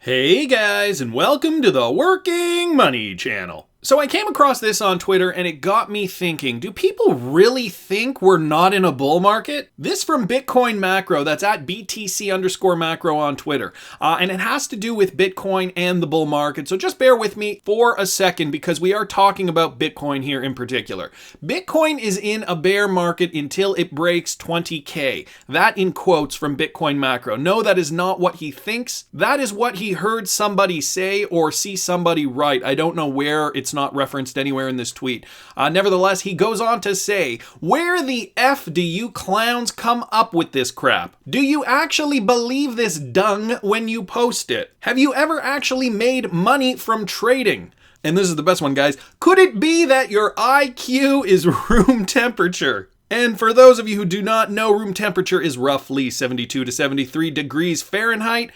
Hey guys, and welcome to the Working Money channel. So I came across this on Twitter and it got me thinking, do people really think we're not in a bull market? This from Bitcoin Macro, that's at BTC_macro on Twitter. And it has to do with Bitcoin and the bull market. So just bear with me for a second because we are talking about Bitcoin here in particular. Bitcoin is in a bear market until it breaks 20K. That in quotes from Bitcoin Macro. No, that is not what he thinks. That is what he heard somebody say or see somebody write. I don't know where it's not referenced anywhere in this tweet. Nevertheless, he goes on to say, where the F do you clowns come up with this crap? Do you actually believe this dung when you post it? Have you ever actually made money from trading? And this is the best one, guys. Could it be that your IQ is room temperature? And for those of you who do not know, room temperature is roughly 72 to 73 degrees Fahrenheit.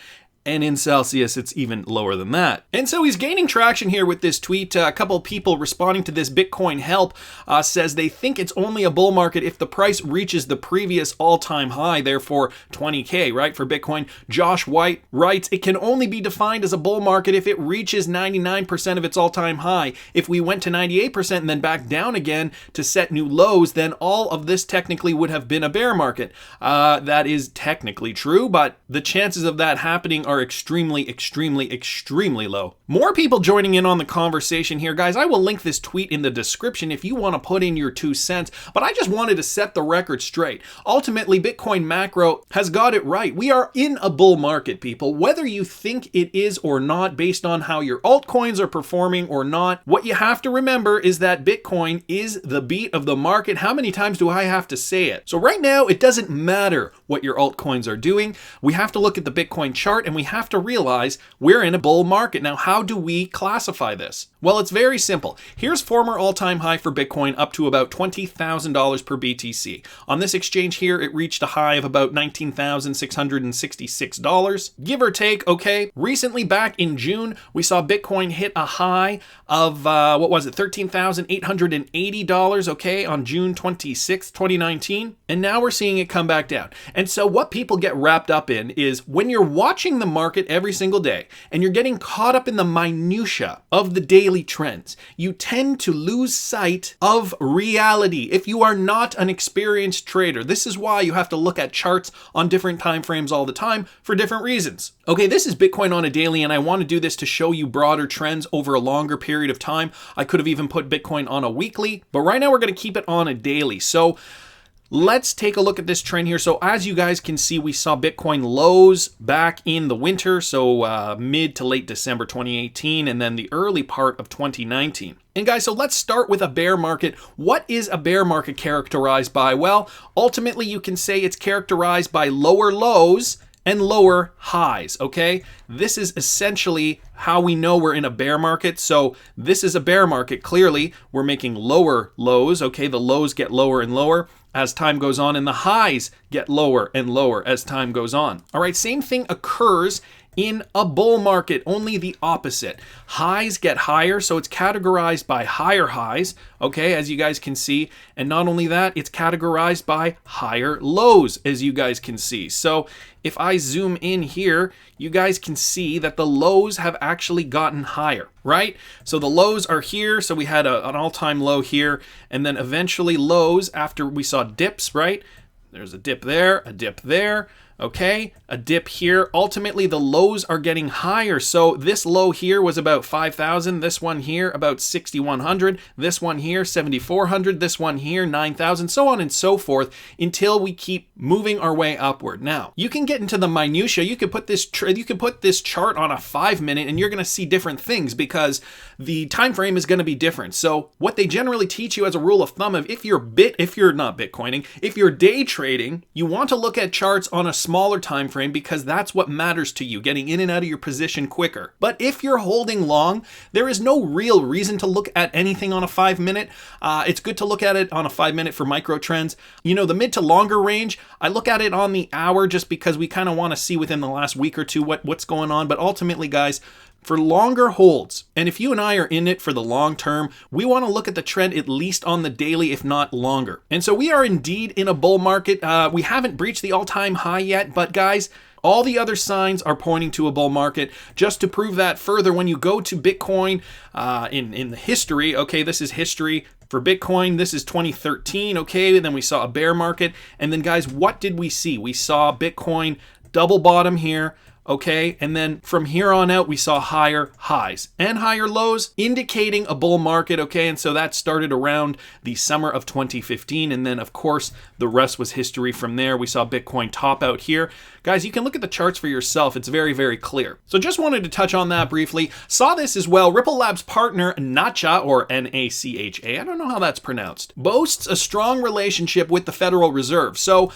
And in Celsius, it's even lower than that. And so he's gaining traction here with this tweet. A couple of people responding to this Bitcoin help says they think it's only a bull market if the price reaches the previous all-time high, therefore 20K, right, for Bitcoin. Josh White writes, it can only be defined as a bull market if it reaches 99% of its all-time high. If we went to 98% and then back down again to set new lows, then all of this technically would have been a bear market. That is technically true, but the chances of that happening are extremely low. More people joining in on the conversation here, guys. I will link this tweet in the description if you want to put in your 2 cents, but I just wanted to set the record straight. Ultimately, Bitcoin Macro has got it right. We are in a bull market, people. Whether you think it is or not, based on how your altcoins are performing or not, what you have to remember is that Bitcoin is the beat of the market. How many times do I have to say it? So right now, it doesn't matter what your altcoins are doing. We have to look at the Bitcoin chart and we have to realize we're in a bull market. Now, how do we classify this? Well, it's very simple. Here's former all-time high for Bitcoin up to about $20,000 per BTC. On this exchange here, it reached a high of about $19,666, give or take, okay? Recently, back in June, we saw Bitcoin hit a high of, $13,880, okay, on June 26th, 2019. And now we're seeing it come back down. And so what people get wrapped up in is when you're watching the market every single day and you're getting caught up in the minutia of the daily trends, you tend to lose sight of reality if you are not an experienced trader. This is why you have to look at charts on different time frames all the time for different reasons. Okay, this is Bitcoin on a daily, and I want to do this to show you broader trends over a longer period of time. I could have even put Bitcoin on a weekly, but right now we're going to keep it on a daily. So let's take a look at this trend here. So as you guys can see, we saw Bitcoin lows back in the winter, so mid to late December 2018, and then the early part of 2019. And guys, so let's start with a bear market. What is a bear market characterized by? Well, ultimately you can say it's characterized by lower lows and lower highs, okay? This is essentially how we know we're in a bear market. So this is a bear market. Clearly, we're making lower lows, okay? The lows get lower and lower as time goes on, and the highs get lower and lower as time goes on. All right, same thing occurs in a bull market, only the opposite. Highs get higher, so it's categorized by higher highs, okay, as you guys can see. And not only that, it's categorized by higher lows, as you guys can see. So if I zoom in here, you guys can see that the lows have actually gotten higher, right? So the lows are here, so we had an all-time low here, and then eventually lows after we saw dips, right? There's a dip there, okay, a dip here. Ultimately, the lows are getting higher. So this low here was about 5,000. This one here about 6,100. This one here 7,400. This one here 9,000. So on and so forth until we keep moving our way upward. Now you can get into the minutia. You could put this chart on a 5-minute, and you're going to see different things because the time frame is going to be different. So what they generally teach you as a rule of thumb of if you're not Bitcoining, if you're day trading, you want to look at charts on a smaller time frame because that's what matters to you, getting in and out of your position quicker. But if you're holding long, there is no real reason to look at anything on a 5-minute. It's good to look at it on a 5-minute for micro trends. You know, the mid to longer range, I look at it on the hour just because we kind of want to see within the last week or two what's going on. But ultimately, guys, for longer holds, and if you and I are in it for the long term, we want to look at the trend at least on the daily, if not longer. And so we are indeed in a bull market. We haven't breached the all-time high yet, but guys, All the other signs are pointing to a bull market. Just to prove that further, when you go to Bitcoin in the history, okay, this is history for Bitcoin. This is 2013, okay, and then we saw a bear market. And then, guys, what did we see? We saw Bitcoin double bottom here. Okay, and then from here on out, we saw higher highs and higher lows, indicating a bull market. Okay, and so that started around the summer of 2015. And then, of course, the rest was history from there. We saw Bitcoin top out here. Guys, you can look at the charts for yourself. It's very, very clear. So just wanted to touch on that briefly. Saw this as well. Ripple Labs partner NACHA, or NACHA, I don't know how that's pronounced, boasts a strong relationship with the Federal Reserve. So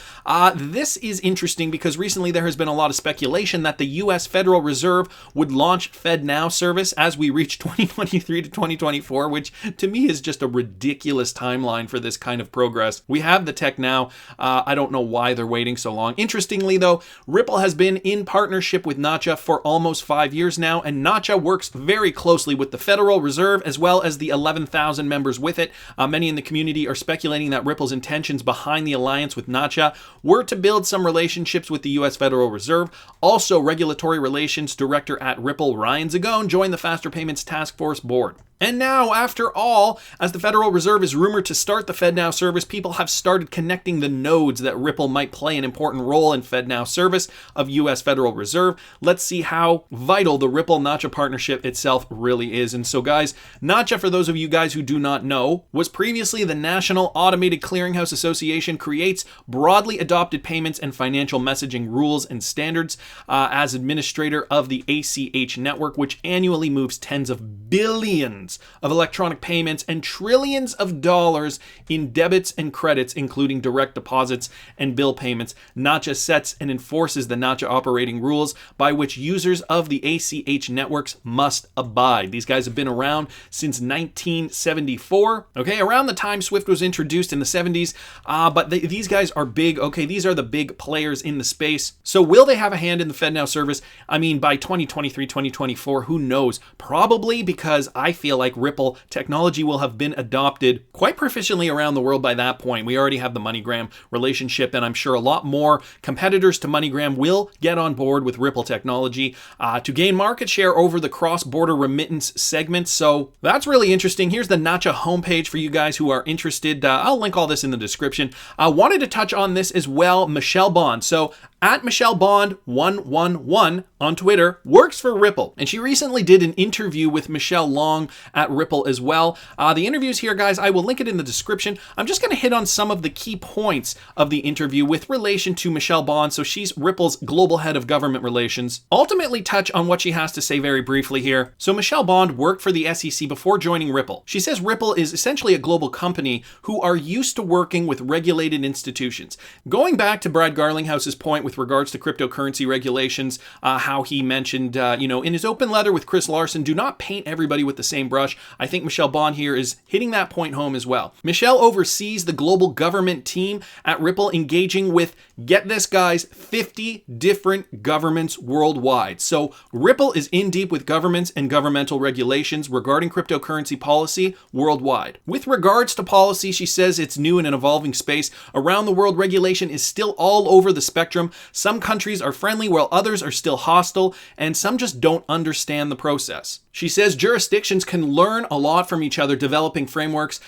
this is interesting because recently there has been a lot of speculation that the U.S. Federal Reserve would launch FedNow service as we reach 2023 to 2024, which to me is just a ridiculous timeline for this kind of progress. We have the tech now. I don't know why they're waiting so long. Interestingly, though, Ripple has been in partnership with NACHA for almost 5 years now, and NACHA works very closely with the Federal Reserve as well as the 11,000 members with it. Many in the community are speculating that Ripple's intentions behind the alliance with NACHA were to build some relationships with the U.S. Federal Reserve. Also, Regulatory Relations Director at Ripple, Ryan Zagone, joined the Faster Payments Task Force board. And now, after all, as the Federal Reserve is rumored to start the FedNow service, people have started connecting the nodes that Ripple might play an important role in FedNow service of U.S. Federal Reserve. Let's see how vital the Ripple-NACHA partnership itself really is. And so, guys, NACHA, for those of you guys who do not know, was previously the National Automated Clearinghouse Association, creates broadly adopted payments and financial messaging rules and standards as administrator of the ACH network, which annually moves tens of billions of electronic payments and trillions of dollars in debits and credits, including direct deposits and bill payments. NACHA sets and enforces the NACHA operating rules by which users of the ACH networks must abide. These guys have been around since 1974, okay, around the time SWIFT was introduced in the 70s, but these guys are big, okay, these are the big players in the space. So will they have a hand in the FedNow service? I mean, by 2023, 2024, who knows? Probably, because I feel like Ripple technology will have been adopted quite proficiently around the world by that point. We already have the MoneyGram relationship, and I'm sure a lot more competitors to MoneyGram will get on board with Ripple technology to gain market share over the cross-border remittance segment. So that's really interesting. Here's the NACHA homepage for you guys who are interested. I'll link all this in the description. I wanted to touch on this as well. Michelle Bond. So at Michelle Bond 111 on Twitter works for Ripple, and she recently did an interview with Michelle Long at Ripple as well. The interview's here, guys. I will link it in the description. I'm just going to hit on some of the key points of the interview with relation to Michelle Bond. So she's Ripple's global head of government relations. Ultimately touch on what she has to say very briefly here. So Michelle Bond worked for the SEC before joining Ripple. She says Ripple is essentially a global company who are used to working with regulated institutions. Going back to Brad Garlinghouse's point with regards to cryptocurrency regulations, how he mentioned, in his open letter with Chris Larson, do not paint everybody with the same brush. I think Michelle Bond here is hitting that point home as well. Michelle oversees the global government team at Ripple, engaging with, get this guys, 50 different governments worldwide. So Ripple is in deep with governments and governmental regulations regarding cryptocurrency policy worldwide. With regards to policy, she says it's new in an evolving space. Around the world, regulation is still all over the spectrum. Some countries are friendly while others are still hostile, and some just don't understand the process. She says jurisdictions can learn a lot from each other developing frameworks.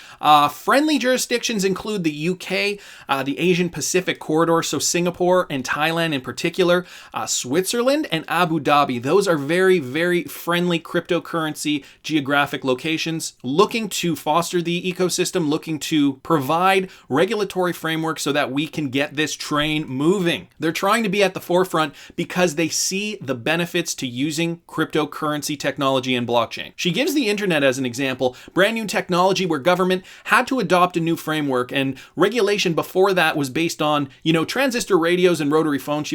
Friendly jurisdictions include the UK, the Asian Pacific corridor, so Singapore and Thailand in particular, Switzerland and Abu Dhabi. Those are very, very friendly cryptocurrency geographic locations, looking to foster the ecosystem, looking to provide regulatory frameworks so that we can get this train moving. They're trying to be at the forefront because they see the benefits to using cryptocurrency technology and blockchain. She gives the internet as an example, brand new technology where government had to adopt a new framework, and regulation before that was based on, transistor radios and rotary phones.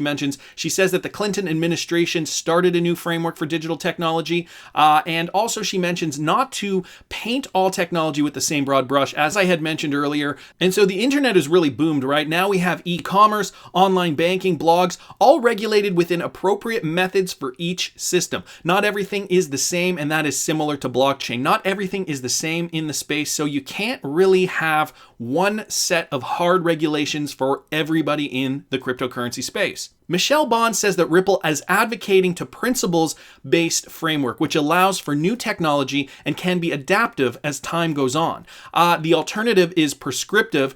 She says that the Clinton administration started a new framework for digital technology, and also she mentions not to paint all technology with the same broad brush, as I had mentioned earlier. And so the internet has really boomed, right? Now we have e-commerce, online banking, blogs, all regulated within appropriate methods for each system. Not everything is the same, and that is similar to blockchain. Not everything is the same in the space, so you can't really have one set of hard regulations for everybody in the cryptocurrency space. Michelle Bond says that Ripple is advocating to principles-based framework, which allows for new technology and can be adaptive as time goes on. The alternative is prescriptive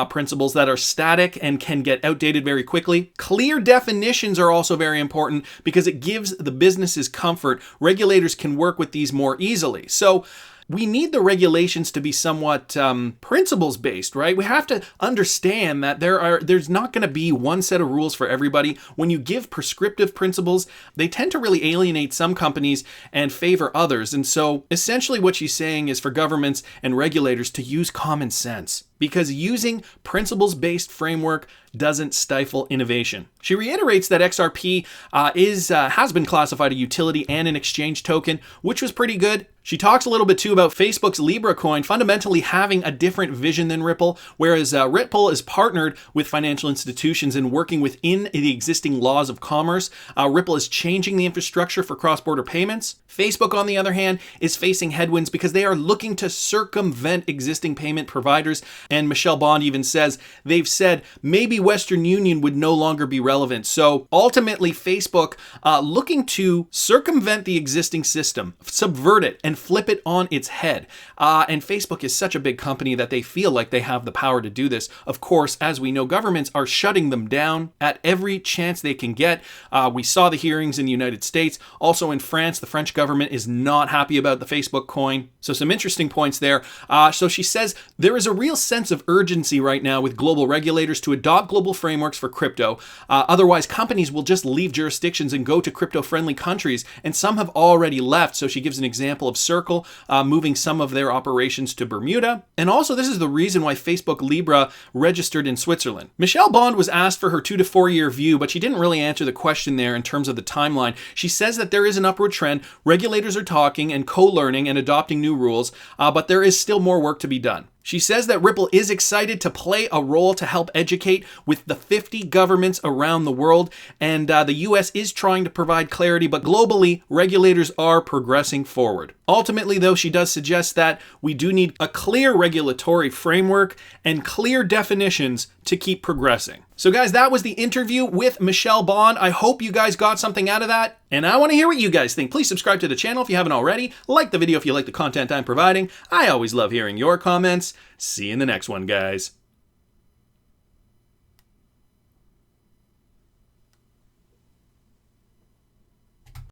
principles that are static and can get outdated very quickly. Clear definitions are also very important because it gives the businesses comfort. Regulators can work with these more easily. So we need the regulations to be somewhat principles based, right? We have to understand that there's not going to be one set of rules for everybody. When you give prescriptive principles, they tend to really alienate some companies and favor others. And so essentially what she's saying is for governments and regulators to use common sense, because using principles-based framework doesn't stifle innovation. She reiterates that XRP has been classified a utility and an exchange token, which was pretty good. She talks a little bit too about Facebook's Libra coin fundamentally having a different vision than Ripple, whereas Ripple is partnered with financial institutions and working within the existing laws of commerce. Ripple is changing the infrastructure for cross-border payments. Facebook, on the other hand, is facing headwinds because they are looking to circumvent existing payment providers. And Michelle Bond even says they've said maybe Western Union would no longer be relevant. So ultimately, Facebook looking to circumvent the existing system, subvert it, and flip it on its head. And Facebook is such a big company that they feel like they have the power to do this. Of course, as we know, governments are shutting them down at every chance they can get. We saw the hearings in the United States. Also in France, the French government is not happy about the Facebook coin. So some interesting points there. So she says there is a real sense of urgency right now with global regulators to adopt global frameworks for crypto. Otherwise, companies will just leave jurisdictions and go to crypto-friendly countries, and some have already left. So she gives an example of Circle moving some of their operations to Bermuda. And also, this is the reason why Facebook Libra registered in Switzerland. Michelle Bond was asked for her 2 to 4 year view, but she didn't really answer the question there in terms of the timeline. She says that there is an upward trend. Regulators are talking and co-learning and adopting new rules, but there is still more work to be done. She says that Ripple is excited to play a role to help educate with the 50 governments around the world, and the US is trying to provide clarity, but globally, regulators are progressing forward. Ultimately, though, she does suggest that we do need a clear regulatory framework and clear definitions to keep progressing. So guys, that was the interview with Michelle Bond. I hope you guys got something out of that, and I want to hear what you guys think. Please subscribe to the channel if you haven't already. Like the video if you like the content I'm providing. I always love hearing your comments. See you in the next one, guys.